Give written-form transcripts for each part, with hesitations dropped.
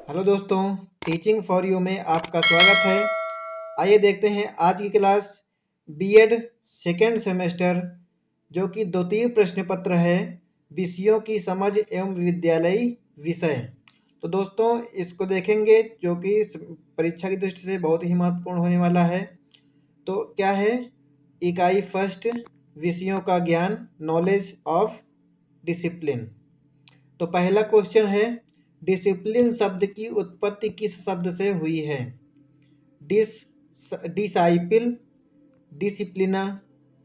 Hello दोस्तों, teaching for you में आपका स्वागत है। आइए देखते हैं आज की क्लास बीएड सेकेंड सेमेस्टर जो कि द्वितीय प्रश्न पत्र है, विषयों की समझ एवं विद्यालयी विषय। तो दोस्तों इसको देखेंगे जो कि परीक्षा की दृष्टि से बहुत ही महत्वपूर्ण होने वाला है। तो क्या है? इकाई फर्स्ट, विषयों का ज्ञान, नॉलेज ऑफ डिसिप्लिन। तो पहला क्वेश्चन है, डिसिप्लिन शब्द की उत्पत्ति किस शब्द से हुई है? डिस डिसाइपिल, डिसिप्लिना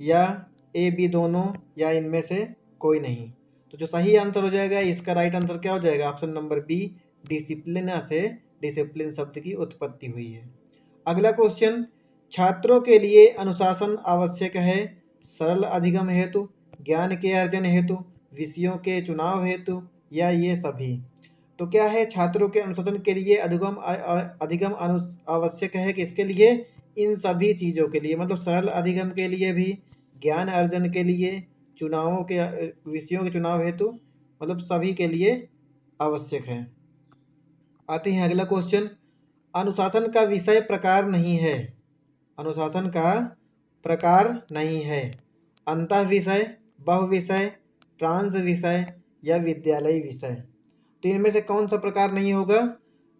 या ए बी दोनों या इनमें से कोई नहीं। तो जो सही आंसर हो जाएगा, इसका राइट आंसर क्या हो जाएगा? ऑप्शन नंबर बी, डिसिप्लिना से डिसिप्लिन शब्द की उत्पत्ति हुई है। अगला क्वेश्चन, छात्रों के लिए अनुशासन आवश्यक है सरल अधिगम हेतु, ज्ञान के अर्जन हेतु, विषयों के चुनाव हेतु या ये सभी। तो क्या है? छात्रों के अनुशासन के लिए अधिगम आवश्यक है किसके लिए? इन सभी चीज़ों के लिए, मतलब सरल अधिगम के लिए भी, ज्ञान अर्जन के लिए, चुनावों के विषयों के चुनाव हेतु, मतलब सभी के लिए आवश्यक है। आते हैं अगला क्वेश्चन, अनुशासन का विषय प्रकार नहीं है। अनुशासन का प्रकार नहीं है। अंतः विषय, बहु विषय, ट्रांस विषय या विद्यालयी विषय। तो इनमें से कौन सा प्रकार नहीं होगा?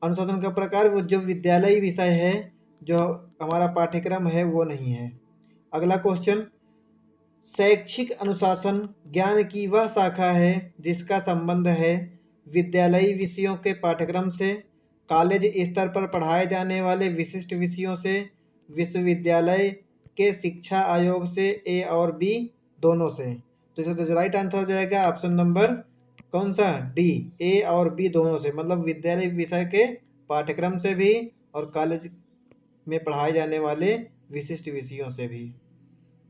अनुशासन का प्रकार वो जो विद्यालयी विषय है, जो हमारा पाठ्यक्रम है, वो नहीं है। अगला क्वेश्चन, शैक्षिक अनुशासन ज्ञान की वह शाखा है जिसका संबंध है विद्यालयी विषयों के पाठ्यक्रम से, कॉलेज स्तर पर पढ़ाए जाने वाले विशिष्ट विषयों से, विश्वविद्यालय के शिक्षा आयोग से, ए और बी दोनों से। तो इसका जो राइट आंसर हो जाएगा ऑप्शन नंबर कौन सा? डी, ए और बी दोनों से, मतलब विद्यालय विषय के पाठ्यक्रम से भी और कॉलेज में पढ़ाए जाने वाले विशिष्ट विषयों से भी।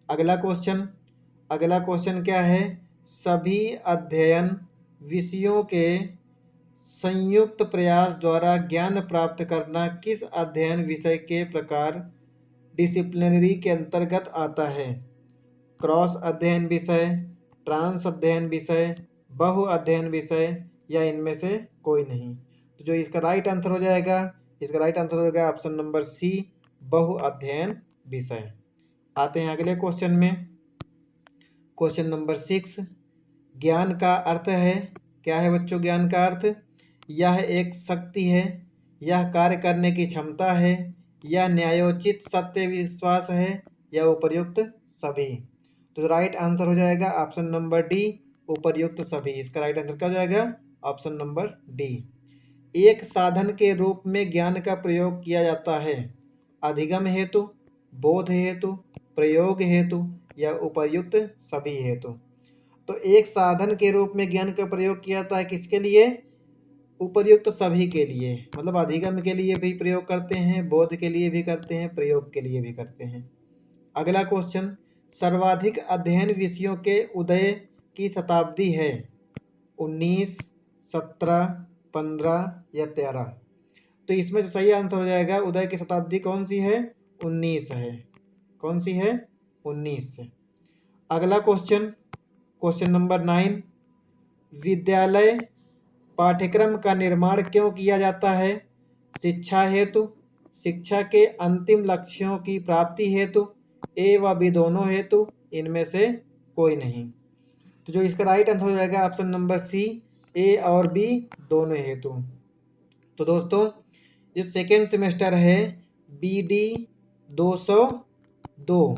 अगला क्वेश्चन क्या है? सभी अध्ययन विषयों के संयुक्त प्रयास द्वारा ज्ञान प्राप्त करना किस अध्ययन विषय के प्रकार डिसिप्लिनरी के अंतर्गत आता है? क्रॉस अध्ययन विषय, ट्रांस अध्ययन विषय, बहु अध्ययन विषय या इनमें से कोई नहीं। तो जो इसका राइट आंसर हो जाएगा, इसका राइट आंसर हो जाएगा ऑप्शन नंबर सी, बहु अध्ययन विषय। आते हैं अगले क्वेश्चन में। क्वेश्चन नंबर 6, ज्ञान का अर्थ है। क्या है बच्चों ज्ञान का अर्थ? यह एक शक्ति है, यह कार्य करने की क्षमता है, यह न्यायोचित सत्य विश्वास है या उपर्युक्त सभी। तो राइट आंसर हो जाएगा ऑप्शन नंबर डी, उपर्युक्त सभी। इसका राइट आंसर क्या हो जाएगा? Option number D. एक साधन के रूप में ज्ञान का प्रयोग किया जाता है अधिगम हेतु, बोध हेतु, प्रयोग हेतु या उपर्युक्त सभी हेतु। तो एक साधन के रूप में ज्ञान का प्रयोग किया जाता है किसके लिए? उपर्युक्त सभी के लिए, मतलब अधिगम के लिए भी प्रयोग करते हैं, बोध के लिए भी करते हैं, प्रयोग के लिए भी करते हैं। अगला क्वेश्चन, सर्वाधिक अध्ययन विषयों के उदय की शताब्दी है 19, 17, 15 या 13। तो इसमें जो सही आंसर हो जाएगा, उदय की शताब्दी कौन सी है? 19 है। कौन सी है? 19 से। अगला क्वेश्चन नंबर 9, विद्यालय पाठ्यक्रम का निर्माण क्यों किया जाता है? शिक्षा हेतु, शिक्षा के अंतिम लक्ष्यों की प्राप्ति हेतु, ए व बी दोनों हेतु, इनमें से कोई नहीं। तो जो इसका राइट आंसर हो जाएगा ऑप्शन नंबर सी, ए और बी दोनों हेतु। तो दोस्तों ये सेकेंड सेमेस्टर है BD 202,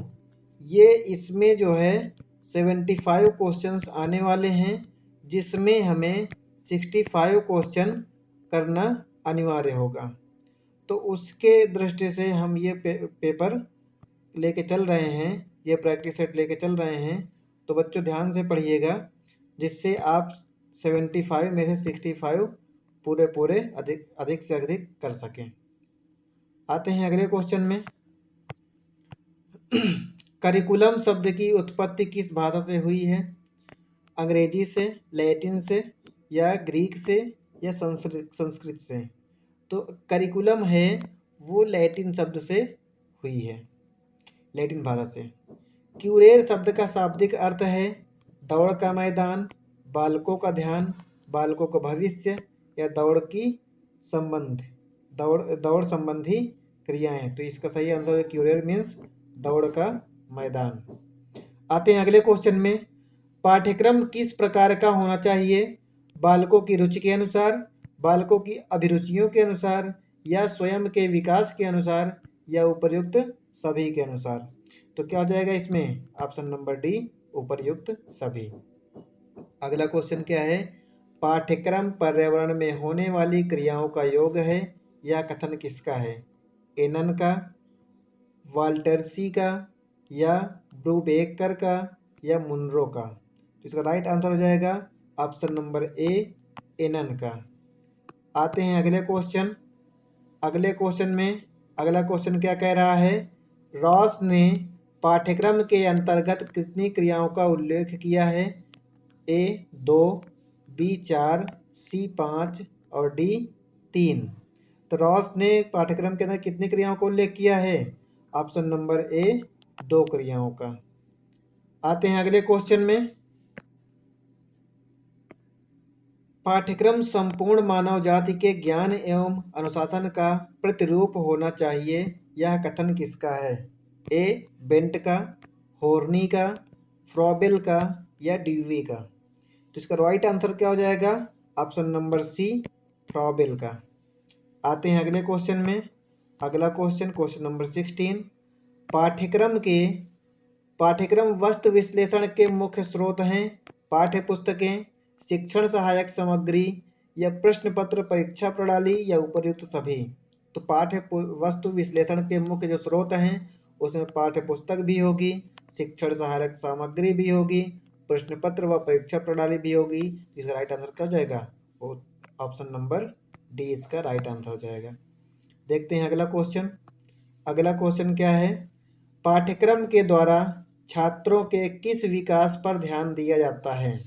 ये इसमें जो है 75 क्वेश्चंस आने वाले हैं, जिसमें हमें 65 क्वेश्चन करना अनिवार्य होगा। तो उसके दृष्टि से हम ये पेपर लेके चल रहे हैं, ये प्रैक्टिस सेट लेके चल रहे हैं। तो बच्चों ध्यान से पढ़िएगा, जिससे आप 75 में से 65 पूरे अधिक से अधिक कर सकें। आते हैं अगले क्वेश्चन में। करिकुलम शब्द की उत्पत्ति किस भाषा से हुई है? अंग्रेजी से, लैटिन से या ग्रीक से या संस्कृत से। तो करिकुलम है वो लैटिन शब्द से हुई है, लैटिन भाषा से। क्यूरेर शब्द का शाब्दिक अर्थ है दौड़ का मैदान, बालकों का ध्यान, बालकों का भविष्य या दौड़ की संबंध, दौड़ संबंधी क्रियाएं। तो इसका सही आंसर है क्यूरियर मीन्स दौड़ का मैदान। आते हैं अगले क्वेश्चन में। पाठ्यक्रम किस प्रकार का होना चाहिए? बालकों की रुचि के अनुसार, बालकों की अभिरुचियों के अनुसार, या स्वयं के विकास के अनुसार, या उपर्युक्त सभी के अनुसार। तो क्या हो जाएगा इसमें? ऑप्शन नंबर डी, उपर्युक्त सभी। अगला क्वेश्चन क्या है? पाठ्यक्रम पर्यावरण में होने वाली क्रियाओं का योग है। यह कथन किसका है? एनन का, वाल्टरसी का, या ब्रूबेकर का, या मुनरो का। तो इसका राइट आंसर हो जाएगा ऑप्शन नंबर ए, एनन का। आते हैं अगले क्वेश्चन। अगले क्वेश्चन में अगला क्वेश्चन क्या कह रहा है? रॉस ने पाठ्यक्रम के अंतर्गत कितनी क्रियाओं का उल्लेख किया है? ए 2, बी 4, सी 5 और डी 3। तो रॉस ने पाठ्यक्रम के अंदर कितनी क्रियाओं का उल्लेख किया है? ऑप्शन नंबर ए, 2 क्रियाओं का। आते हैं अगले क्वेश्चन में। पाठ्यक्रम संपूर्ण मानव जाति के ज्ञान एवं अनुशासन का प्रतिरूप होना चाहिए। यह कथन किसका है? ए बेंट का, होर्नी का, फ्रॉबेल का, या ड्यूवी का। तो इसका राइट आंसर क्या हो जाएगा? ऑप्शन नंबर सी, फ्रॉबेल का। आते हैं अगले क्वेश्चन में। अगला क्वेश्चन, क्वेश्चन नंबर 16। पाठ्यक्रम वस्तु विश्लेषण के मुख्य स्रोत हैं पाठ्य पुस्तकें, शिक्षण सहायक सामग्री, या प्रश्न पत्र परीक्षा प्रणाली, या उपर्युक्त सभी। तो वस्तु विश्लेषण के मुख्य जो स्रोत हैं उसमें पाठ्य पुस्तक भी होगी, शिक्षण सहायक सामग्री भी होगी, प्रश्न पत्र व परीक्षा प्रणाली भी होगी। इसका राइट आंसर क्या हो जाएगा? वो ऑप्शन नंबर डी इसका राइट आंसर हो जाएगा। देखते हैं अगला क्वेश्चन। अगला क्वेश्चन क्या है? पाठ्यक्रम के द्वारा छात्रों के किस विकास पर ध्यान दिया जाता है?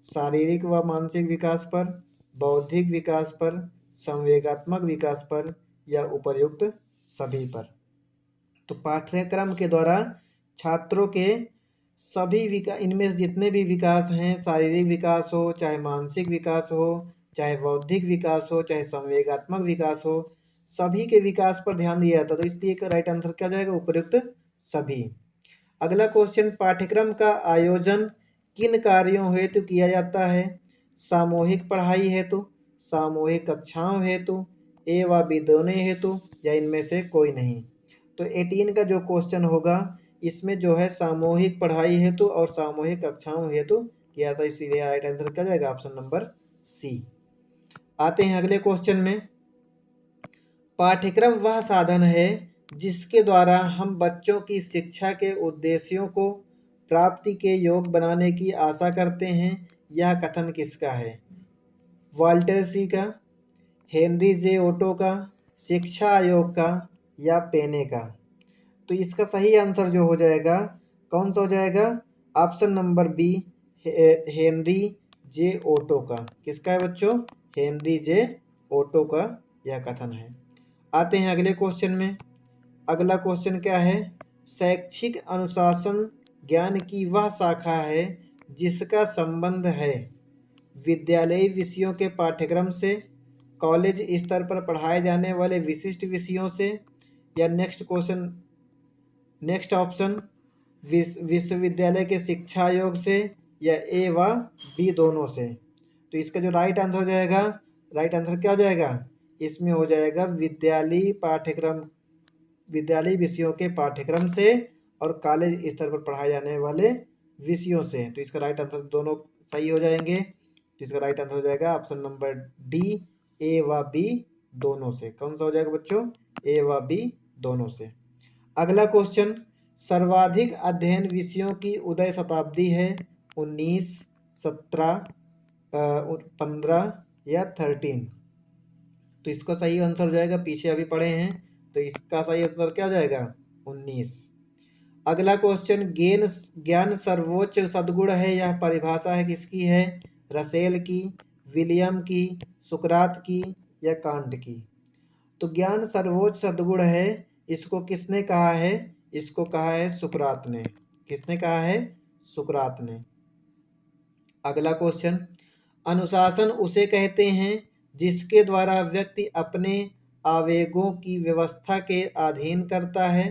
शारीरिक व मानसिक विकास पर, बौद्धिक विकास पर, संवेगात्मक विकास पर, या उपर्युक्त सभी पर। तो पाठ्यक्रम के द्वारा छात्रों के सभी इनमें जितने भी विकास हैं, शारीरिक विकास हो, चाहे मानसिक विकास हो, चाहे बौद्धिक विकास हो, चाहे संवेगात्मक विकास हो, सभी के विकास पर ध्यान दिया जाता है। तो इसलिए का राइट आंसर क्या हो जाएगा? उपर्युक्त सभी। अगला क्वेश्चन, पाठ्यक्रम का आयोजन किन कार्यों हेतु किया जाता है? सामूहिक पढ़ाई हेतु, सामूहिक कक्षाओं हेतु, ए व बी दोनों हेतु, या इनमें से कोई नहीं। तो 18 का जो क्वेश्चन होगा इसमें जो है सामूहिक पढ़ाई हेतु और सामूहिक कक्षाओं हेतु किया था, इसीलिए राइट आंसर क्या जाएगा? Option number C. आते हैं अगले क्वेश्चन में। पाठ्यक्रम वह साधन है जिसके द्वारा हम बच्चों की शिक्षा के उद्देश्यों को प्राप्ति के योग बनाने की आशा करते हैं। यह कथन किसका है? वाल्टर सी का, हेनरी जे ओटो का, शिक्षा आयोग का, या पेने का। तो इसका सही आंसर जो हो जाएगा कौन सा हो जाएगा? ऑप्शन नंबर बी, हेनरी जे ओटो का। किसका है बच्चों? हेनरी जे ओटो का यह कथन है। आते हैं अगले क्वेश्चन में। अगला क्वेश्चन क्या है? शैक्षिक अनुशासन ज्ञान की वह शाखा है जिसका संबंध है विद्यालयी विषयों के पाठ्यक्रम से, कॉलेज स्तर पर पढ़ाए जाने वाले विशिष्ट विषयों से, या नेक्स्ट ऑप्शन विश्वविद्यालय के शिक्षा आयोग से, या ए व बी दोनों से। तो इसका जो राइट आंसर हो जाएगा, राइट आंसर क्या हो जाएगा? इसमें हो जाएगा विद्यालयी विषयों के पाठ्यक्रम से और कॉलेज स्तर पर पढ़ाए जाने वाले विषयों से। तो इसका राइट आंसर दोनों सही हो जाएंगे। तो इसका राइट आंसर हो जाएगा ऑप्शन नंबर डी, ए व बी दोनों से। कौन सा हो जाएगा बच्चों? ए व बी दोनों से। अगला क्वेश्चन, सर्वाधिक अध्ययन विषयों की उदय शताब्दी है 19, 17, 15 या 13। तो इसका सही आंसर हो जाएगा, पीछे अभी पढ़े हैं, तो इसका सही आंसर क्या हो जाएगा? 19। अगला क्वेश्चन, ज्ञान सर्वोच्च सद्गुण है, यह परिभाषा है किसकी है? रसेल की, विलियम की, सुकरात की, या कांट की। तो ज्ञान सर्वोच्च सद्गुण है, इसको किसने कहा है? इसको कहा है सुकरात ने। किसने कहा है? सुकरात ने। अगला क्वेश्चन, अनुशासन उसे कहते हैं जिसके द्वारा व्यक्ति अपने आवेगों की व्यवस्था के अधीन करता है,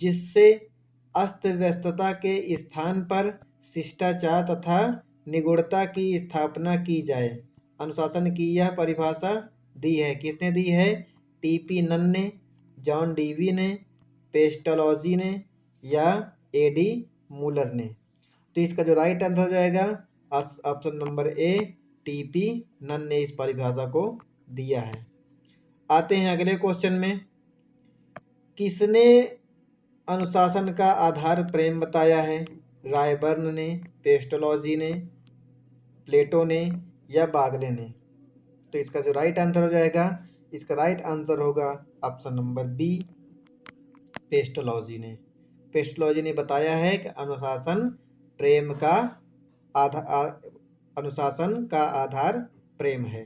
जिससे अस्त व्यस्तता के स्थान पर शिष्टाचार तथा निगूढ़ता की स्थापना की जाए। अनुशासन की यह परिभाषा दी है, किसने दी है? टीपी नन ने, जॉन डीवी ने, पेस्टोलॉजी ने या एडी मूलर ने। तो इसका जो राइट आंसर हो जाएगा option number A, TP Nunn ने इस परिभाषा को दिया है। आते हैं अगले क्वेश्चन में। किसने अनुशासन का आधार प्रेम बताया है? रायबर्न ने, पेस्टोलॉजी ने, प्लेटो ने या बागले ने? तो इसका जो राइट आंसर हो जाएगा, इसका राइट आंसर होगा ऑप्शन नंबर बी, पेस्टोलॉजी ने। पेस्टोलॉजी ने बताया है कि अनुशासन का आधार प्रेम है।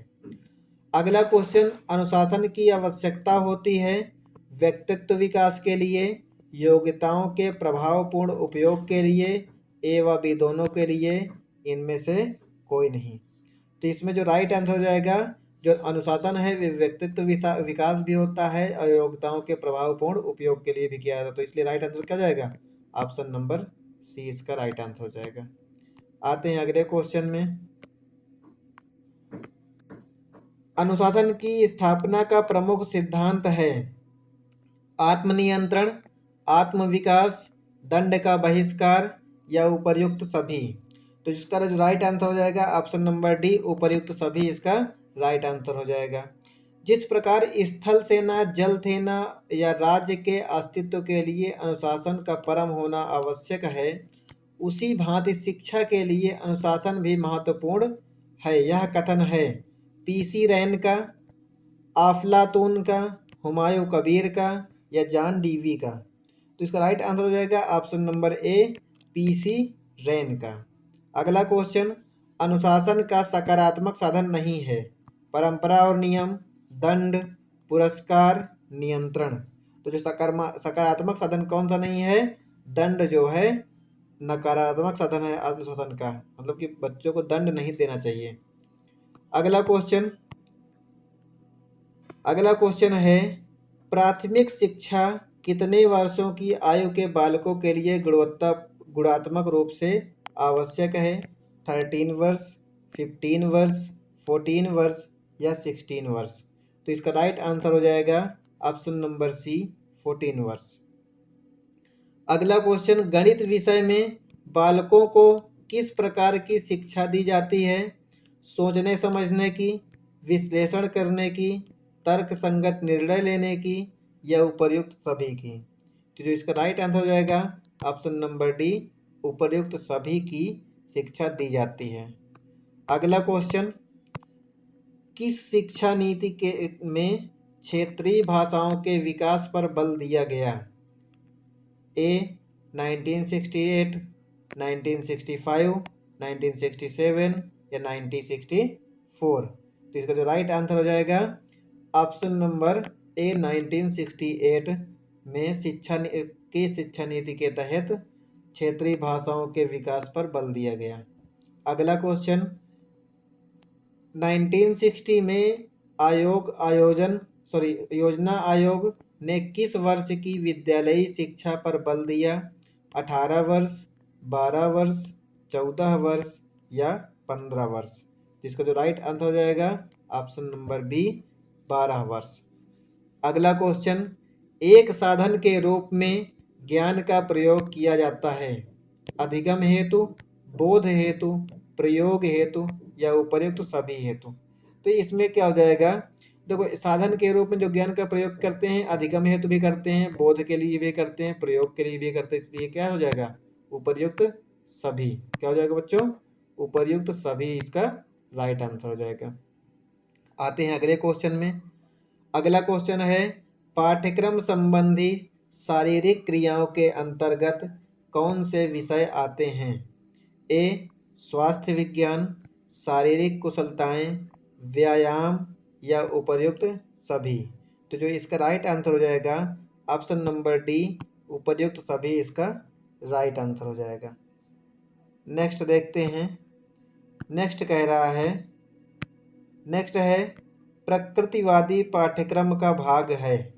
अगला क्वेश्चन, अनुशासन की आवश्यकता होती है व्यक्तित्व विकास के लिए, योग्यताओं के प्रभावपूर्ण उपयोग के लिए एवं भी दोनों के लिए, इनमें से कोई नहीं। तो इसमें जो राइट आंसर हो जाएगा, जो अनुशासन है वे व्यक्तित्व विकास भी होता है और योग्यताओं के प्रभावपूर्ण उपयोग के लिए भी किया जाता है। तो इसलिए राइट आंसर क्या जाएगा? ऑप्शन नंबर सी इसका राइट आंसर हो जाएगा। आते हैं अगले क्वेश्चन में। अनुशासन की स्थापना का प्रमुख सिद्धांत है आत्मनियंत्रण, आत्मविकास, दंड का बहिष्कार या उपर्युक्त सभी। तो इसका जो राइट आंसर हो जाएगा ऑप्शन नंबर डी, उपर्युक्त सभी इसका राइट आंसर हो जाएगा। जिस प्रकार स्थल सेना, जल सेना या राज्य के अस्तित्व के लिए अनुशासन का परम होना आवश्यक है, उसी भांति शिक्षा के लिए अनुशासन भी महत्वपूर्ण है। यह कथन है पीसी रैन का, अफलातून का, हुमायूं कबीर का या जॉन डीवी का। तो इसका राइट आंसर हो जाएगा ऑप्शन नंबर ए, पीसी रैन का। अगला क्वेश्चन, अनुशासन का सकारात्मक साधन नहीं है परंपरा और नियम, दंड, पुरस्कार, नियंत्रण। तो जो सकारात्मक साधन कौन सा नहीं है? दंड जो है नकारात्मक साधन है अनुशासन का, मतलब कि बच्चों को दंड नहीं देना चाहिए। अगला क्वेश्चन है प्राथमिक शिक्षा कितने वर्षों की आयु के बालकों के लिए गुणात्मक रूप से आवश्यक है? 13 वर्ष, 15 वर्ष, 14 वर्ष या 16 वर्ष। तो इसका राइट आंसर हो जाएगा ऑप्शन नंबर सी, 14 वर्ष। अगला क्वेश्चन, गणित विषय में बालकों को किस प्रकार की शिक्षा दी जाती है? सोचने समझने की, विश्लेषण करने की, तर्क संगत निर्णय लेने की या उपर्युक्त सभी की। तो जो इसका राइट आंसर हो जाएगा ऑप्शन नंबर डी, उपर्युक्त सभी की शिक्षा दी जाती है। अगला क्वेश्चन, किस शिक्षा नीति के में क्षेत्रीय भाषाओं के विकास पर बल दिया गया? ए 1968, 1965, 1967 या 1964। तो इसका जो राइट आंसर हो जाएगा ऑप्शन नंबर ए, 1968 में शिक्षा नीति के तहत क्षेत्रीय भाषाओं के विकास पर बल दिया गया। अगला क्वेश्चन, 1960 में योजना आयोग ने किस वर्ष की विद्यालयी शिक्षा पर बल दिया? 18 वर्ष, 12 वर्ष, 14 वर्ष या 15 वर्ष। जिसका जो राइट आंसर हो जाएगा ऑप्शन नंबर बी, 12 वर्ष। अगला क्वेश्चन, एक साधन के रूप में ज्ञान का प्रयोग किया जाता है अधिगम हेतु, बोध हेतु, प्रयोग हेतु या उपर्युक्त सभी हेतु। तो इसमें क्या हो जाएगा? देखो, साधन के रूप में जो ज्ञान का प्रयोग करते हैं अधिगम हेतु भी करते हैं, बोध के लिए भी करते हैं, प्रयोग के लिए भी करते हैं, इसलिए क्या हो जाएगा? उपर्युक्त सभी। क्या हो जाएगा बच्चों? उपर्युक्त सभी इसका राइट आंसर हो जाएगा। आते हैं अगले क्वेश्चन में। अगला क्वेश्चन है पाठ्यक्रम संबंधी शारीरिक क्रियाओं के अंतर्गत कौन से विषय आते हैं? ए स्वास्थ्य विज्ञान, शारीरिक कुशलताएं, व्यायाम या उपर्युक्त सभी। तो जो इसका राइट आंसर हो जाएगा ऑप्शन नंबर डी, उपर्युक्त सभी इसका राइट आंसर हो जाएगा। नेक्स्ट देखते हैं। नेक्स्ट है प्रकृतिवादी पाठ्यक्रम का भाग है?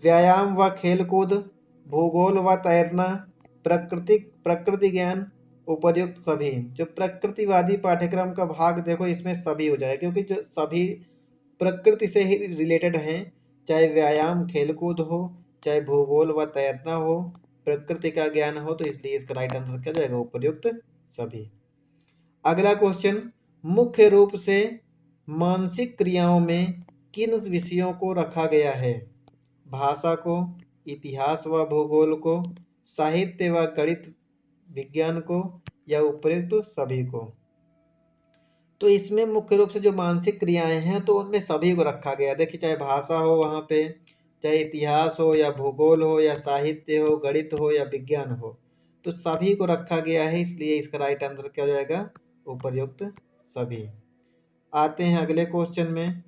व्यायाम व खेलकूद, भूगोल व तैरना, प्रकृति ज्ञान, उपर्युक्त सभी। जो प्रकृतिवादी पाठ्यक्रम का भाग देखो इसमें सभी हो जाए, क्योंकि जो सभी प्रकृति से ही रिलेटेड हैं, चाहे व्यायाम खेलकूद हो, चाहे भूगोल व तैरना हो, प्रकृति का ज्ञान हो, तो इसलिए इसका राइट आंसर क्या जाएगा? उपर्युक्त सभी। अगला क्वेश्चन, मुख्य रूप से मानसिक क्रियाओं में किन विषयों को रखा गया है? भाषा को, इतिहास व भूगोल को, साहित्य व गणित विज्ञान को, या उपर्युक्त सभी को? तो इसमें मुख्य रूप से जो मानसिक क्रियाएं हैं तो उनमें सभी को रखा गया। देखिए, चाहे भाषा हो वहाँ पे, चाहे इतिहास हो या भूगोल हो या साहित्य हो, गणित हो या विज्ञान हो, तो सभी को रखा गया है, इसलिए इसका राइट आंसर क्या हो जाएगा? उपर्युक्त सभी। आते हैं अगले क्वेश्चन में।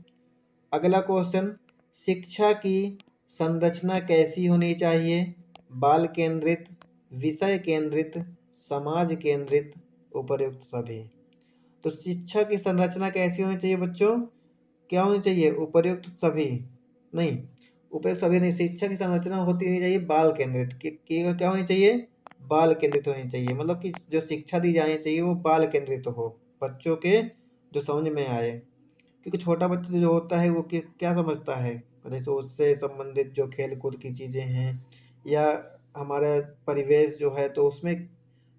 अगला क्वेश्चन, शिक्षा की संरचना कैसी होनी चाहिए? बाल केंद्रित, विषय केंद्रित, समाज केंद्रित, उपर्युक्त सभी। तो शिक्षा की संरचना कैसी होनी चाहिए बच्चों? क्या होनी चाहिए? उपर्युक्त सभी नहीं, उपर्युक्त सभी नहीं। शिक्षा की संरचना होती होनी चाहिए बाल केंद्रित। क्या होनी चाहिए? बाल केंद्रित होनी चाहिए। मतलब कि जो शिक्षा दी जानी चाहिए वो बाल केंद्रित हो, बच्चों के जो समझ में आए। क्योंकि छोटा बच्चा जो होता है वो क्या समझता है? जैसे उससे संबंधित जो खेल कूद की चीज़ें हैं या हमारा परिवेश जो है, तो उसमें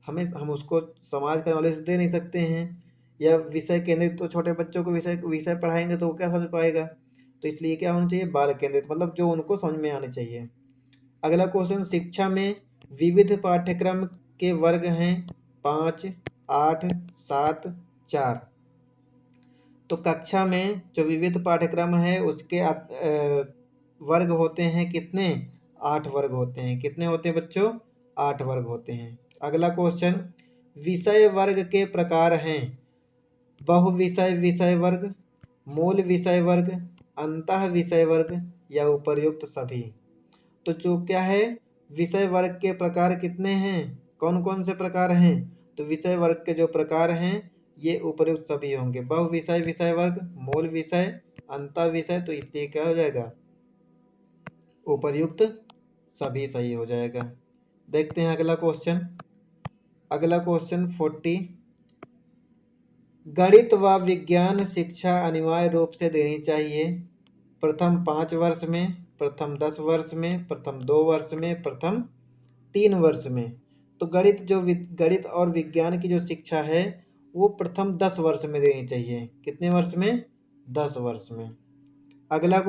हम उसको समाज का नॉलेज दे नहीं सकते हैं। या विषय केंद्रित, तो छोटे बच्चों को विषय विषय पढ़ाएंगे तो वो क्या समझ पाएगा? तो इसलिए क्या होना चाहिए? बाल केंद्रित, मतलब जो उनको समझ में आने चाहिए। अगला क्वेश्चन, शिक्षा में विविध पाठ्यक्रम के वर्ग हैं 5, 8, 7, 4। तो कक्षा में जो विविध पाठ्यक्रम है उसके वर्ग होते हैं कितने? 8 वर्ग होते हैं। कितने होते हैं बच्चों? 8 वर्ग होते हैं। अगला क्वेश्चन, विषय वर्ग के प्रकार हैं बहुविषय विषय वर्ग, मूल विषय वर्ग, अंतः विषय वर्ग, या उपर्युक्त सभी। तो जो क्या है, विषय वर्ग के प्रकार कितने हैं? कौन कौन से प्रकार हैं? तो विषय वर्ग के जो प्रकार हैं ये उपर्युक्त सभी होंगे। बहुविषय विषय वर्ग, मूल विषय, अंतः विषय, तो इसलिए क्या हो जाएगा? उपर्युक्त सभी सही हो जाएगा। देखते हैं अगला क्वेश्चन। अगला क्वेश्चन 40, गणित व विज्ञान शिक्षा अनिवार्य रूप से देनी चाहिए प्रथम 5 वर्ष में, प्रथम 10 वर्ष में, प्रथम 2 वर्ष में, प्रथम 3 वर्ष में। तो गणित और विज्ञान की जो शिक्षा है वो प्रथम 10 वर्ष में देनी चाहिए। कितने वर्ष में? 10 वर्ष में। अगला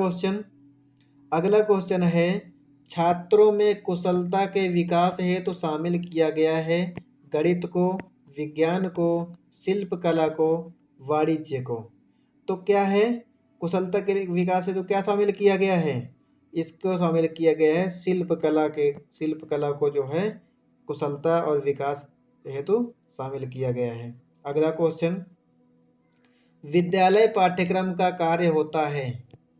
क्वेश्चन है, छात्रों में कुशलता के विकास हेतु तो शामिल किया गया है गणित को, विज्ञान को, शिल्प कला को, वाणिज्य को। तो क्या है? कुशलता के विकास हेतु तो क्या शामिल किया गया है? इसको शामिल किया गया है शिल्प कला को जो है कुशलता और विकास हेतु शामिल किया गया है। अगला क्वेश्चन, विद्यालय पाठ्यक्रम का कार्य होता है,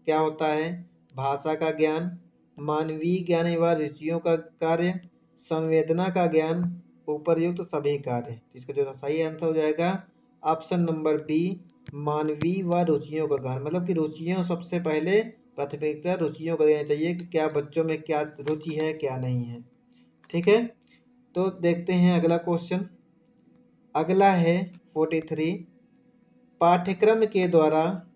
क्या होता है? भाषा का ज्ञान, मानवीय ज्ञान एवं रुचियों का कार्य, संवेदना का ज्ञान, उपर्युक्त सभी कार्य। इसका जो सही आंसर हो जाएगा ऑप्शन नंबर बी, मानवीय व रुचियों का ज्ञान। मतलब कि रुचियों सबसे पहले प्राथमिकता रुचियों को देना चाहिए कि क्या बच्चों में क्या रुचि है क्या नहीं है। ठीक है, तो देखते हैं अगला क्वेश्चन। अगला है 43, पाठ्यक्रम के द्वारा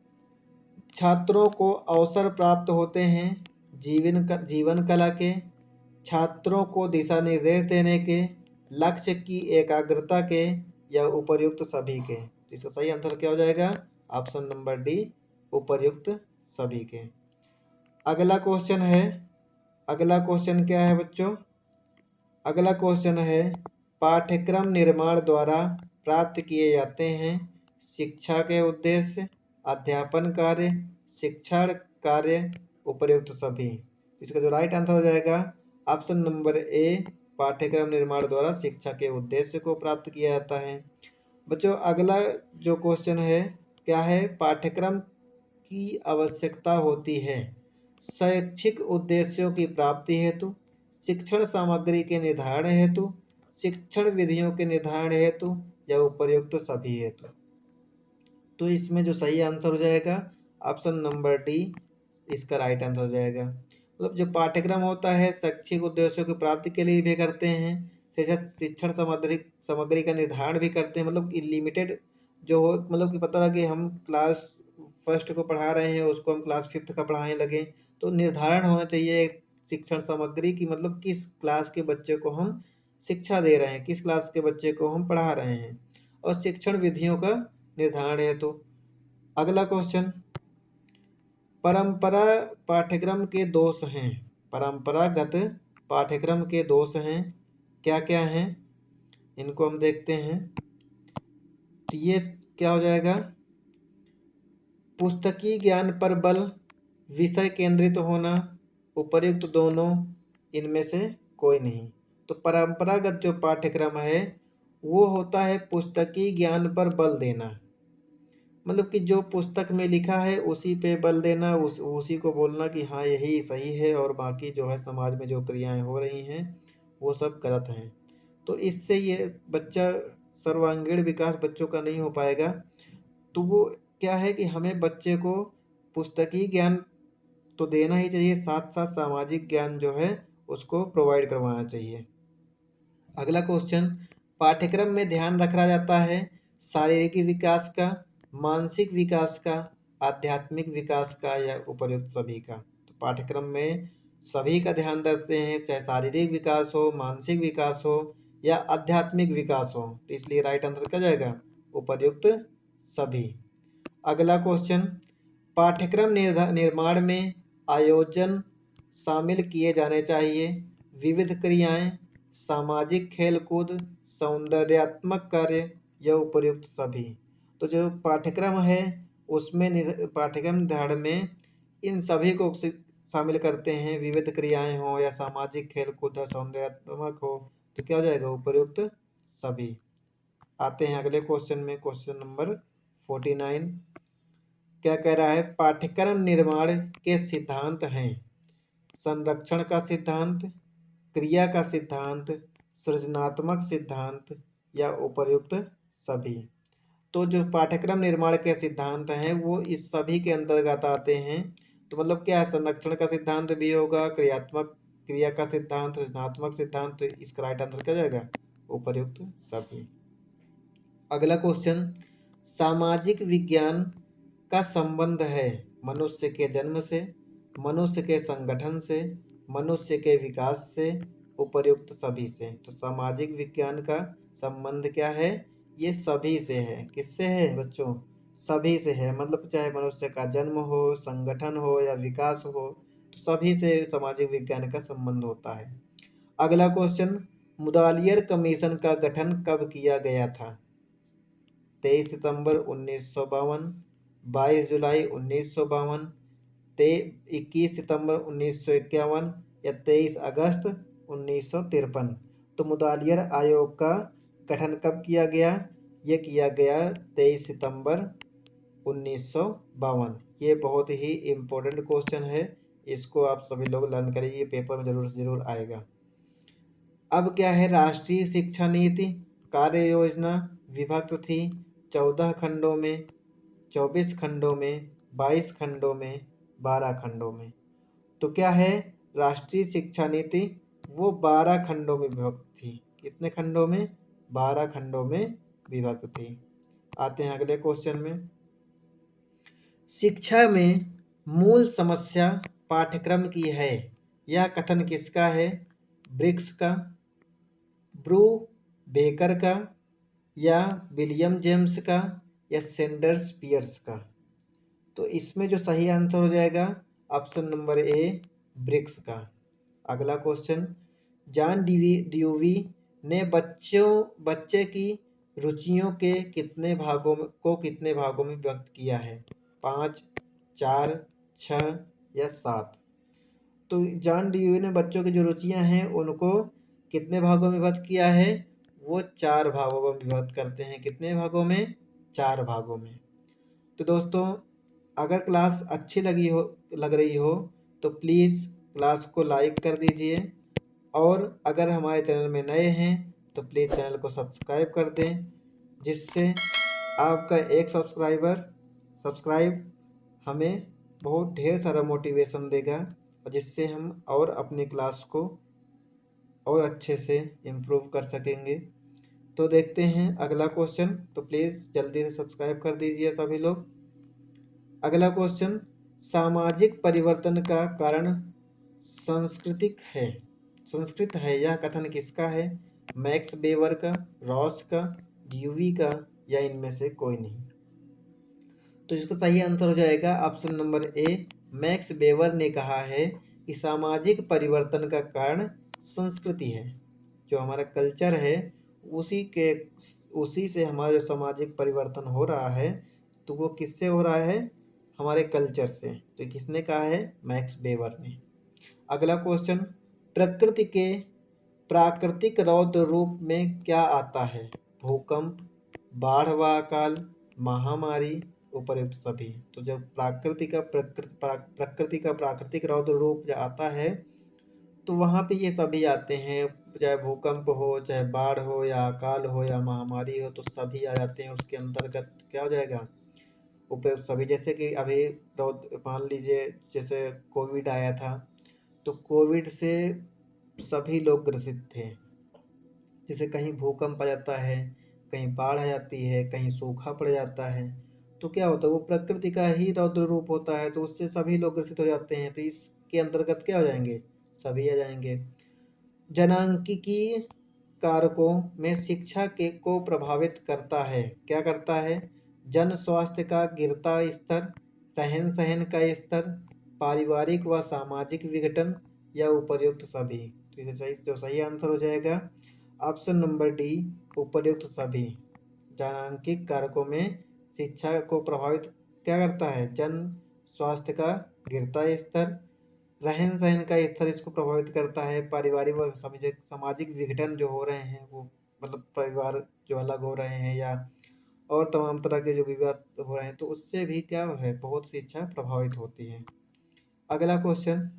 छात्रों को अवसर प्राप्त होते हैं जीवन कला के, छात्रों को दिशा निर्देश देने के, लक्ष्य की एकाग्रता के, या उपर्युक्त सभी के। इसका सही आंसर क्या हो जाएगा? ऑप्शन नंबर डी, उपर्युक्त सभी के। अगला क्वेश्चन क्या है बच्चों? अगला क्वेश्चन है, पाठ्यक्रम निर्माण द्वारा प्राप्त किए जाते हैं शिक्षा के उद्देश्य, अध्यापन कार्य, शिक्षण कार्य, उपर्युक्त सभी। इसका जो राइट आंसर हो जाएगा ऑप्शन नंबर ए, पाठ्यक्रम निर्माण द्वारा शिक्षा के उद्देश्य को प्राप्त किया जाता है। बच्चों अगला जो क्वेश्चन है क्या है? पाठ्यक्रम की आवश्यकता होती है शैक्षिक उद्देश्यों की प्राप्ति हेतु, शिक्षण सामग्री के निर्धारण हेतु, शिक्षण विधियों के निर्धारण हेतु, या उपर्युक्त सभी हेतु। तो इसमें जो सही आंसर हो जाएगा ऑप्शन नंबर डी इसका राइट आंसर हो जाएगा। मतलब जो पाठ्यक्रम होता है शैक्षिक उद्देश्यों की प्राप्ति के लिए भी करते हैं, साथ शिक्षण सामग्री सामग्री का निर्धारण भी करते हैं। मतलब कि लिमिटेड जो हो, मतलब कि पता लगे हम क्लास फर्स्ट को पढ़ा रहे हैं उसको हम क्लास फिफ्थ का पढ़ाने लगे, तो निर्धारण होना चाहिए शिक्षण सामग्री की, मतलब किस क्लास के बच्चे को हम शिक्षा दे रहे हैं, किस क्लास के बच्चे को हम पढ़ा रहे हैं, और शिक्षण विधियों का निर्धारण है। तो अगला क्वेश्चन, परंपरा पाठ्यक्रम के दोष हैं, परंपरागत पाठ्यक्रम के दोष हैं, क्या क्या हैं इनको हम देखते हैं। तो ये क्या हो जाएगा, पुस्तकीय ज्ञान पर बल, विषय केंद्रित होना, उपर्युक्त दोनों, इनमें से कोई नहीं। तो परंपरागत जो पाठ्यक्रम है वो होता है पुस्तकीय ज्ञान पर बल देना, मतलब कि जो पुस्तक में लिखा है उसी पे बल देना, उसी को बोलना कि हाँ यही सही है और बाकी जो है समाज में जो क्रियाएं हो रही हैं वो सब गलत हैं। तो इससे ये बच्चा सर्वांगीण विकास बच्चों का नहीं हो पाएगा। तो वो क्या है कि हमें बच्चे को पुस्तकीय ज्ञान तो देना ही चाहिए, साथ साथ सामाजिक ज्ञान जो है उसको प्रोवाइड करवाना चाहिए। अगला क्वेश्चन, पाठ्यक्रम में ध्यान रखा जाता है शारीरिक विकास का, मानसिक विकास का, आध्यात्मिक विकास का, या उपर्युक्त सभी का। तो पाठ्यक्रम में सभी का ध्यान रखते हैं, चाहे शारीरिक विकास हो, मानसिक विकास हो या आध्यात्मिक विकास हो। तो इसलिए राइट आंसर क्या जाएगा, उपर्युक्त सभी। अगला क्वेश्चन, पाठ्यक्रम निर्माण में आयोजन शामिल किए जाने चाहिए, विविध क्रियाएं, सामाजिक खेलकूद, सौंदर्यात्मक कार्य या उपर्युक्त सभी। तो जो पाठ्यक्रम है उसमें पाठ्यक्रम निर्धारण में इन सभी को शामिल करते हैं, विविध क्रियाएं हो या सामाजिक खेलकूद सौंदर्यात्मक हो, तो क्या हो जाएगा, उपर्युक्त सभी। आते हैं अगले क्वेश्चन में, क्वेश्चन नंबर 49। क्या कह रहा है, पाठ्यक्रम निर्माण के सिद्धांत हैं संरक्षण का सिद्धांत, क्रिया का सिद्धांत, सृजनात्मक सिद्धांत या उपर्युक्त सभी। तो जो पाठ्यक्रम निर्माण के सिद्धांत हैं वो इस सभी के अंतर्गत आते हैं। तो मतलब क्या है, संरक्षण का सिद्धांत भी होगा, क्रिया का सिद्धांत, सृजनात्मक सिद्धांत। तो इसका राइट आंसर क्या जाएगा, उपर्युक्त सभी। अगला क्वेश्चन, सामाजिक विज्ञान का संबंध है मनुष्य के जन्म से, मनुष्य के संगठन से, मनुष्य के विकास से, उपर्युक्त सभी से। तो सामाजिक विज्ञान का संबंध क्या है, ये सभी से है। किससे है बच्चों, सभी से है। मतलब चाहे मनुष्य का जन्म हो, संगठन हो या विकास हो, तो सभी से सामाजिक विज्ञान का संबंध होता है। अगला क्वेश्चन, मुदालियर कमीशन का गठन कब किया गया था, 23 सितंबर 1952, 22 जुलाई 1952, 21 सितंबर 1951 या 23 अगस्त 1953। तो मुदालियर आयोग का गठन कब किया गया, ये किया गया 23 सितंबर 1952। ये बहुत ही इम्पोर्टेंट क्वेश्चन है, इसको आप सभी लोग लर्न करिए, पेपर में जरूर से जरूर आएगा। अब क्या है, राष्ट्रीय शिक्षा नीति कार्य योजना विभक्त थी 14 खंडों में, 24 खंडों में, 22 खंडों में, 12 खंडों में। तो क्या है, राष्ट्रीय शिक्षा नीति वो 12 खंडों में विभक्त थी। कितने खंडों में, 12 खंडों में विभक्त थी। आते हैं अगले क्वेश्चन में, शिक्षा में मूल समस्या पाठ्यक्रम की है, यह कथन किसका है, ब्रिक्स का, ब्रू बेकर का, या विलियम जेम्स का, या सैंडर्स पियर्स का। तो इसमें जो सही आंसर हो जाएगा ऑप्शन नंबर ए, ब्रिक्स का। अगला क्वेश्चन, जॉन ड्यूवी ने बच्चे की रुचियों के कितने भागों में व्यक्त किया है, 5, 4, 6 या 7। तो जॉन ड्यूवी ने बच्चों की जो रुचियां हैं उनको कितने भागों में विभक्त किया है, वो 4 भागों में विभक्त करते हैं। कितने भागों में, 4 भागों में। तो दोस्तों अगर क्लास अच्छी लग रही हो तो प्लीज़ क्लास को लाइक कर दीजिए, और अगर हमारे चैनल में नए हैं तो प्लीज़ चैनल को सब्सक्राइब कर दें, जिससे आपका एक सब्सक्राइब हमें बहुत ढेर सारा मोटिवेशन देगा और जिससे हम और अपनी क्लास को और अच्छे से इम्प्रूव कर सकेंगे। तो देखते हैं अगला क्वेश्चन। तो प्लीज़ जल्दी से सब्सक्राइब कर दीजिए सभी लोग। अगला क्वेश्चन, सामाजिक परिवर्तन का कारण संस्कृत है, यह कथन किसका है? मैक्स वेबर का, रॉस का, ड्यूवी का या इनमें से कोई नहीं? तो इसका सही आंसर हो जाएगा ऑप्शन नंबर ए। मैक्स वेबर ने कहा है कि सामाजिक परिवर्तन का कारण संस्कृति है। जो हमारा कल्चर है उसी से हमारा जो सामाजिक परिवर्तन हो रहा है, तो वो किससे हो रहा है? हमारे कल्चर से। तो ये किसने कहा है? मैक्स वेबर ने। अगला क्वेश्चन, प्रकृति के प्राकृतिक रौद्र रूप में क्या आता है? भूकंप, बाढ़ व अकाल, महामारी, उपर्युक्त सभी। तो जब प्रकृति का प्राकृतिक रौद्र रूप जो आता है, तो वहाँ पे ये सभी आते हैं। चाहे भूकंप हो, चाहे बाढ़ हो, या अकाल हो, या महामारी हो, तो सभी आ जाते हैं उसके अंतर्गत। क्या हो जाएगा? उपयुक्त सभी। जैसे कि अभी मान लीजिए जैसे कोविड आया था, तो कोविड से सभी लोग ग्रसित थे। जैसे कहीं भूकंप आ जाता है, कहीं बाढ़ आ जाती है, कहीं सूखा पड़ जाता है, तो क्या होता है? वो प्रकृति का ही रौद्र रूप होता है, तो उससे सभी लोग ग्रसित हो जाते हैं। तो इसके अंतर्गत क्या हो जाएंगे? सभी आ जाएंगे। जनांकिकी कारकों में शिक्षा के को प्रभावित करता है, क्या करता है? जन स्वास्थ्य का गिरता स्तर, रहन सहन का स्तर, पारिवारिक व सामाजिक विघटन या उपर्युक्त सभी। तो इसे सही आंसर हो जाएगा ऑप्शन नंबर डी, उपर्युक्त सभी। जनांकिक कारकों में शिक्षा को प्रभावित क्या करता है? जन स्वास्थ्य का गिरता स्तर, रहन सहन का स्तर इसको प्रभावित करता है, पारिवारिक व सामाजिक विघटन जो हो रहे हैं, वो मतलब परिवार जो अलग हो रहे हैं, या और तमाम तरह के जो विवाद हो रहे हैं, तो उससे भी क्या है? बहुत शिक्षा प्रभावित होती है। अगला क्वेश्चन,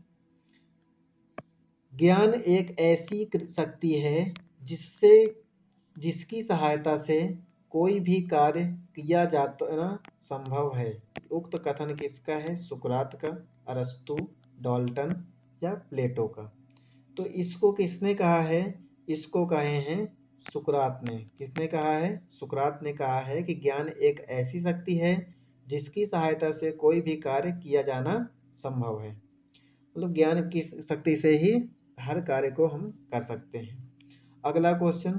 ज्ञान एक ऐसी शक्ति है जिसकी सहायता से कोई भी कार्य किया जाना संभव है। उक्त कथन किसका है? सुकरात का, अरस्तु, डाल्टन या प्लेटो का? तो इसको किसने कहा है? इसको कहे हैं सुकरात ने। किसने कहा है? सुकरात ने कहा है कि ज्ञान एक ऐसी शक्ति है जिसकी सहायता से कोई भी कार्य किया जाना संभव है। मतलब ज्ञान की शक्ति से ही हर कार्य को हम कर सकते हैं। अगला क्वेश्चन,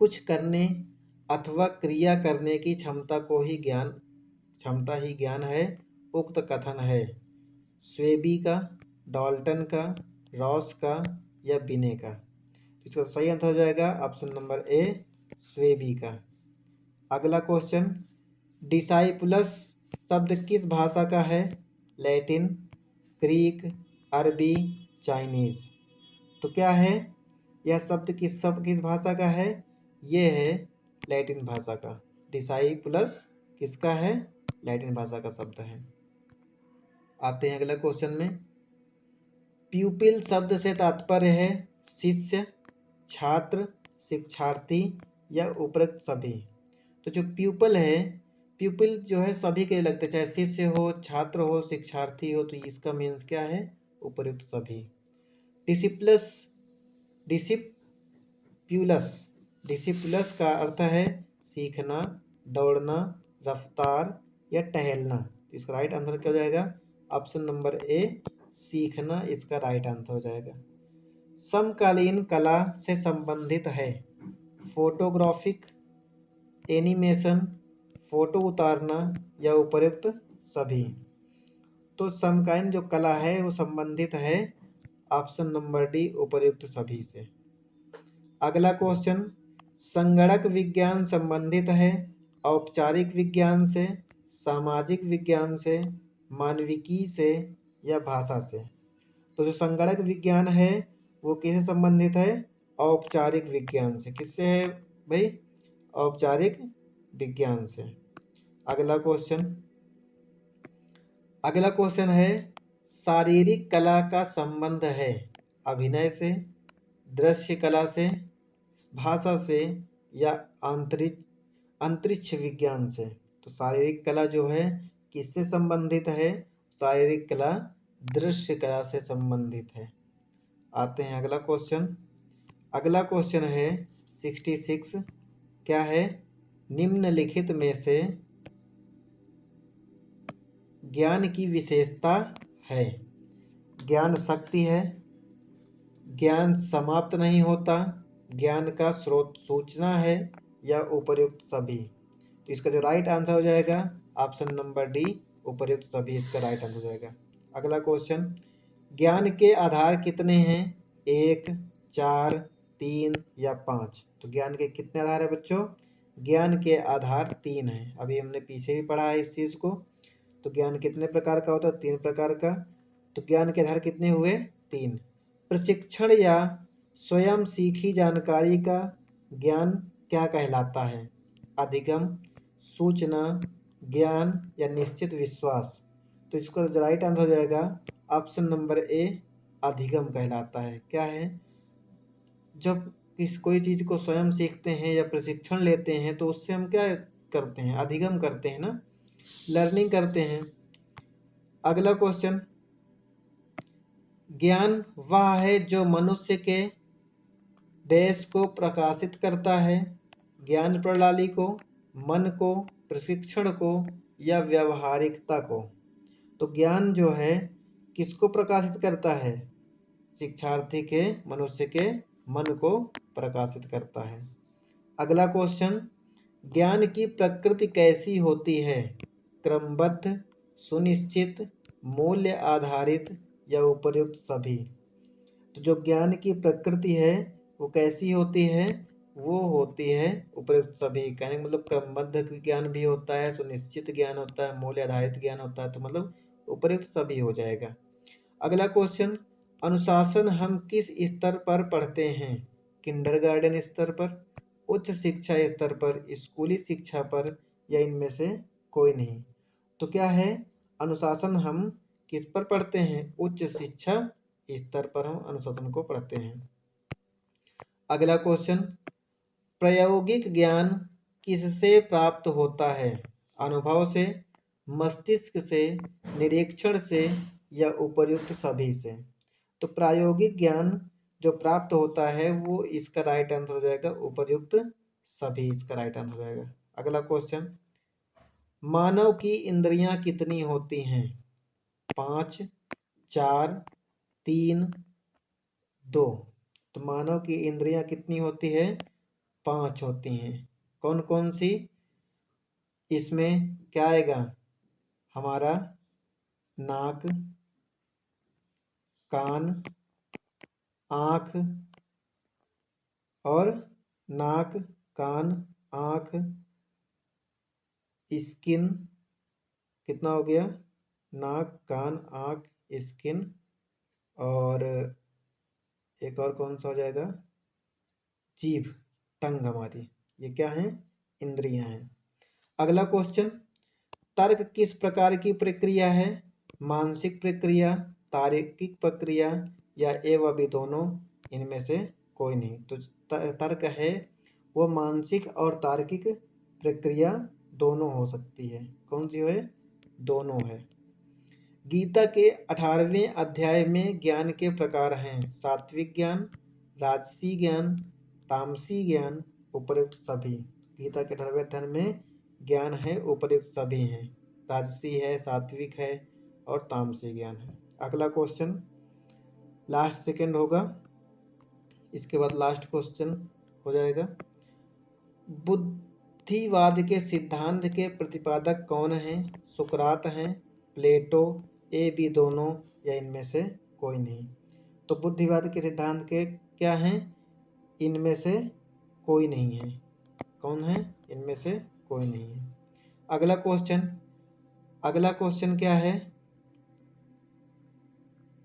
कुछ करने अथवा क्रिया करने की क्षमता ही ज्ञान है। उक्त कथन है स्वेबी का, डाल्टन का, रॉस का या बिने का? इसका सही आंसर हो जाएगा ऑप्शन नंबर ए, स्वेबी का। अगला क्वेश्चन, डिसाइपुलस शब्द किस भाषा का है? लैटिन, ग्रीक, अरबी, चाइनीज? तो क्या है यह शब्द? किस भाषा का है? ये है लैटिन भाषा का। डिसाइपुलस किसका है? लैटिन भाषा का शब्द है। आते हैं अगला क्वेश्चन में। प्यूपिल शब्द से तात्पर्य है शिष्य, छात्र, शिक्षार्थी या उपरोक्त सभी? तो जो प्यूपल है, प्यूपिल जो है सभी के लिए लगते हैं, चाहे शिष्य हो, छात्र हो, शिक्षार्थी हो, तो इसका मीन्स क्या है? उपरोक्त सभी। डिसिप्लस डिसिप्यूलस डिसिप्लस का अर्थ है सीखना, दौड़ना, रफ्तार या टहलना। इसका राइट आंसर क्या हो जाएगा? ऑप्शन नंबर ए, सीखना इसका राइट आंसर हो जाएगा। समकालीन कला से संबंधित है फोटोग्राफिक, एनिमेशन, फोटो उतारना या उपर्युक्त सभी? तो समकालीन जो कला है वो संबंधित है ऑप्शन नंबर डी, उपर्युक्त सभी से। अगला क्वेश्चन, संगणक विज्ञान संबंधित है औपचारिक विज्ञान से, सामाजिक विज्ञान से, मानविकी से या भाषा से? तो जो संगणक विज्ञान है वो किससे संबंधित है? औपचारिक विज्ञान से। किससे है भाई? औपचारिक विज्ञान से। अगला क्वेश्चन है, शारीरिक कला का संबंध है अभिनय से, दृश्य कला से, भाषा से या अंतरिक्ष विज्ञान से? तो शारीरिक कला जो है किससे संबंधित है? शारीरिक कला दृश्य कला से संबंधित है। आते हैं अगला क्वेश्चन। अगला क्वेश्चन है 66। क्या है? निम्नलिखित में से ज्ञान की विशेषता है। ज्ञान शक्ति है, ज्ञान समाप्त नहीं होता, ज्ञान का स्रोत सूचना है, या उपर्युक्त सभी। तो इसका जो राइट आंसर हो जाएगा ऑप्शन नंबर डी, उपर्युक्त सभी इसका राइट आंसर हो जाएगा। अगला क्वेश्चन, ज्ञान के आधार कितने हैं? 1, 4, 3 या 5। तो ज्ञान के कितने आधार है बच्चों? ज्ञान के आधार 3 हैं। अभी हमने पीछे भी पढ़ा है इस चीज़ को। तो ज्ञान कितने प्रकार का होता है? 3 प्रकार का। तो ज्ञान के आधार कितने हुए? 3। प्रशिक्षण या स्वयं सीखी जानकारी का ज्ञान क्या कहलाता है? अधिगम, सूचना, ज्ञान या निश्चित विश्वास। तो इसका राइट आंसर हो जाएगा ऑप्शन नंबर ए, अधिगम कहलाता है। क्या है? जब कोई चीज़ को स्वयं सीखते हैं या प्रशिक्षण लेते हैं तो उससे हम क्या करते हैं? अधिगम करते हैं ना, लर्निंग करते हैं। अगला क्वेश्चन, ज्ञान वह है जो मनुष्य के देश को प्रकाशित करता है। ज्ञान प्रणाली को, मन को, प्रशिक्षण को या व्यवहारिकता को। तो ज्ञान जो है किसको प्रकाशित करता है? शिक्षार्थी के, मनुष्य के मन को प्रकाशित करता है। अगला क्वेश्चन, ज्ञान की प्रकृति कैसी होती है? क्रमबद्ध, सुनिश्चित, मूल्य आधारित या उपर्युक्त सभी। तो जो ज्ञान की प्रकृति है वो कैसी होती है? वो होती है उपर्युक्त सभी। कहने का मतलब क्रमबद्ध ज्ञान भी होता है, सुनिश्चित ज्ञान होता है, मूल्य आधारित ज्ञान होता है। तो मतलब उपर्युक्त सभी हो जाएगा। अगला क्वेश्चन, अनुशासन हम किस स्तर पर पढ़ते हैं? किंडरगार्टन स्तर पर, उच्च शिक्षा स्तर पर, स्कूली शिक्षा पर, या इनमें से कोई नहीं। तो क्या है? अनुशासन हम किस पर पढ़ते हैं? उच्च शिक्षा स्तर पर हम अनुशासन को पढ़ते हैं। अगला क्वेश्चन, प्रायोगिक ज्ञान किससे प्राप्त होता है? अनुभव से, मस्तिष्क से, निरीक्षण से या उपर्युक्त सभी से। तो प्रायोगिक ज्ञान जो प्राप्त होता है वो इसका राइट आंसर हो जाएगा उपर्युक्त सभी, इसका राइट आंसर हो जाएगा। अगला क्वेश्चन, मानव की इंद्रियां कितनी होती हैं? 5, 4, 3, 2। तो मानव की इंद्रियां कितनी होती है? 5 होती हैं। कौन कौन सी? इसमें क्या आएगा? हमारा नाक, कान, आँख और नाक, कान, आँख, स्किन। कितना हो गया? नाक, कान, आँख, स्किन, और एक और कौन सा हो जाएगा? जीभ, टंग हमारी। ये क्या है? इंद्रियां हैं। अगला क्वेश्चन, तर्क किस प्रकार की प्रक्रिया है? मानसिक प्रक्रिया, तार्किक प्रक्रिया या एवं भी दोनों, इनमें से कोई नहीं। तो तर्क है वो मानसिक और तार्किक प्रक्रिया दोनों हो सकती है। कौन सी है? दोनों है। गीता के 18वें अध्याय में ज्ञान के प्रकार हैं। सात्विक ज्ञान, राजसी ज्ञान, तामसी ज्ञान, उपर्युक्त सभी। गीता के 18वें अध्याय में ज्ञान है, उपर्युक्त सभी हैं। राजसी है, सात्विक है और तामसी ज्ञान है। अगला क्वेश्चन लास्ट सेकंड होगा, इसके बाद लास्ट क्वेश्चन हो जाएगा। बुद्धिवाद के सिद्धांत के प्रतिपादक कौन हैं? सुकरात हैं, प्लेटो, ए बी दोनों, या इनमें से कोई नहीं। तो बुद्धिवाद के सिद्धांत के क्या हैं? इनमें से कोई नहीं है। कौन है? इनमें से कोई नहीं है। अगला क्वेश्चन क्या है?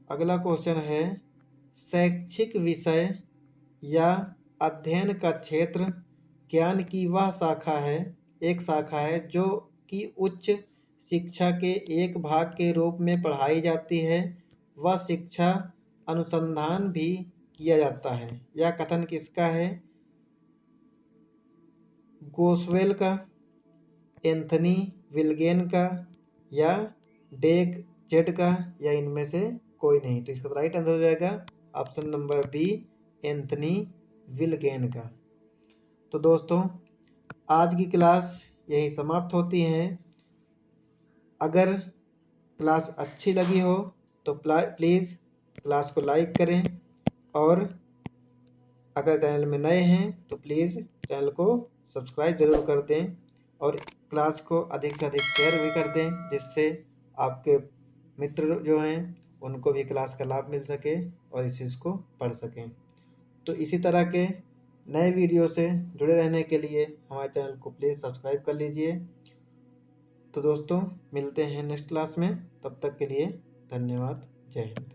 अगला क्वेश्चन है, शैक्षिक विषय या अध्ययन का क्षेत्र ज्ञान की वह शाखा है, एक शाखा है जो कि उच्च शिक्षा के एक भाग के रूप में पढ़ाई जाती है। वह शिक्षा अनुसंधान भी किया जाता है। यह कथन किसका है? गोस्वेल का, एंथनी विल्गेन का, या डेक जेड का, या इनमें से कोई नहीं। तो इसका राइट आंसर हो जाएगा ऑप्शन नंबर बी, एंथनी विलगेन का। तो दोस्तों आज की क्लास यही समाप्त होती है। अगर क्लास अच्छी लगी हो तो प्लीज़ क्लास को लाइक करें, और अगर चैनल में नए हैं तो प्लीज़ चैनल को सब्सक्राइब ज़रूर कर दें, और क्लास को अधिक से अधिक शेयर भी कर दें, जिससे आपके मित्र जो हैं उनको भी क्लास का लाभ मिल सके और इस चीज़ को पढ़ सकें। तो इसी तरह के नए वीडियो से जुड़े रहने के लिए हमारे चैनल को प्लीज़ सब्सक्राइब कर लीजिए। तो दोस्तों मिलते हैं नेक्स्ट क्लास में, तब तक के लिए धन्यवाद। जय हिंद।